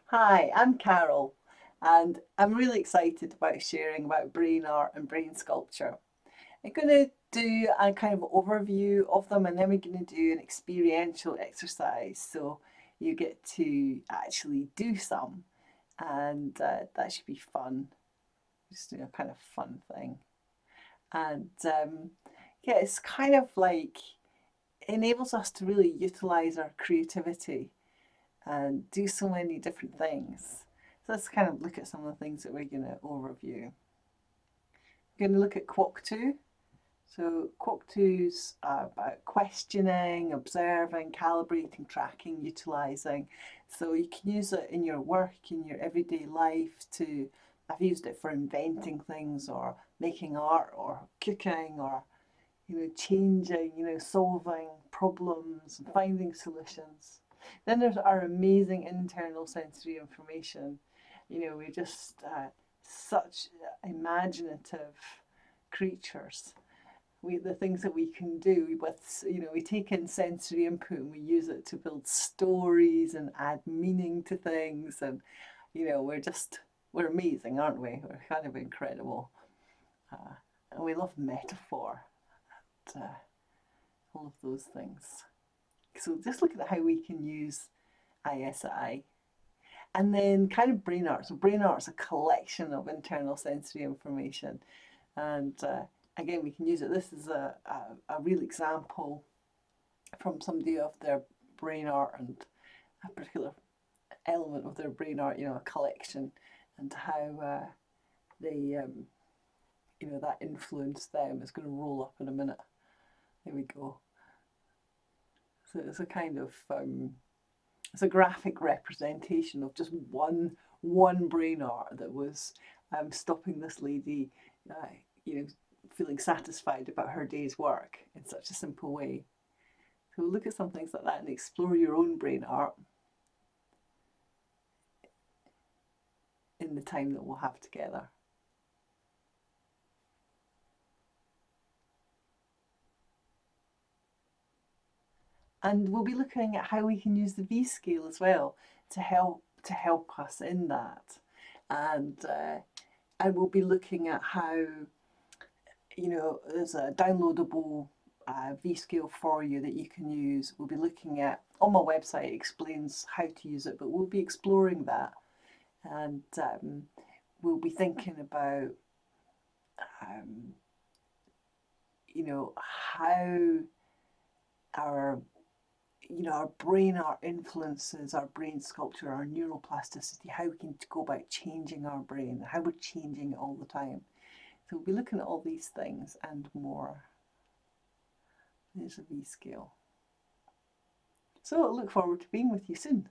Hi, I'm Carol, and I'm really excited about sharing about brain art and brain sculpture. I'm going to do a kind of overview of them, and then we're going to do an experiential exercise. So you get to actually do some, and that should be fun. Just do a kind of fun thing. And yeah, it's kind of like it enables us to really utilize our creativity and do so many different things. So let's kind of look at some of the things that we're going to overview. We're going to look at Quok 2. So Quok 2's about questioning, observing, calibrating, tracking, utilising. So you can use it in your work, in your everyday life to, I've used it for inventing things or making art or cooking or, changing, solving problems and finding solutions. Then there's our amazing internal sensory information. We're just such imaginative creatures. The things that we can do with, we take in sensory input and we use it to build stories and add meaning to things. And, we're amazing, aren't we? We're kind of incredible. Uh, and we love metaphor, and, all of those things. So just look at how we can use ISI. And then kind of brain art. So brain art is a collection of internal sensory information. And again, we can use it. This is a real example from somebody of their brain art and a particular element of their brain art, a collection, and how they, that influenced them. It's going to roll up in a minute. There we go. So it's a kind of it's a graphic representation of just one brain art that was stopping this lady, uh, you know, feeling satisfied about her day's work in such a simple way. So look at some things like that and explore your own brain art in the time that we'll have together. And we'll be looking at how we can use the V scale as well to help us in that. And and we'll be looking at how there's a downloadable V scale for you that you can use. We'll be looking at on my website. It explains how to use it, but we'll be exploring that, and we'll be thinking about um, how our our brain, our influences, our brain sculpture, our neuroplasticity, how we can go about changing our brain, how we're changing it all the time. So we'll be looking at all these things and more. There's a V scale. So I look forward to being with you soon.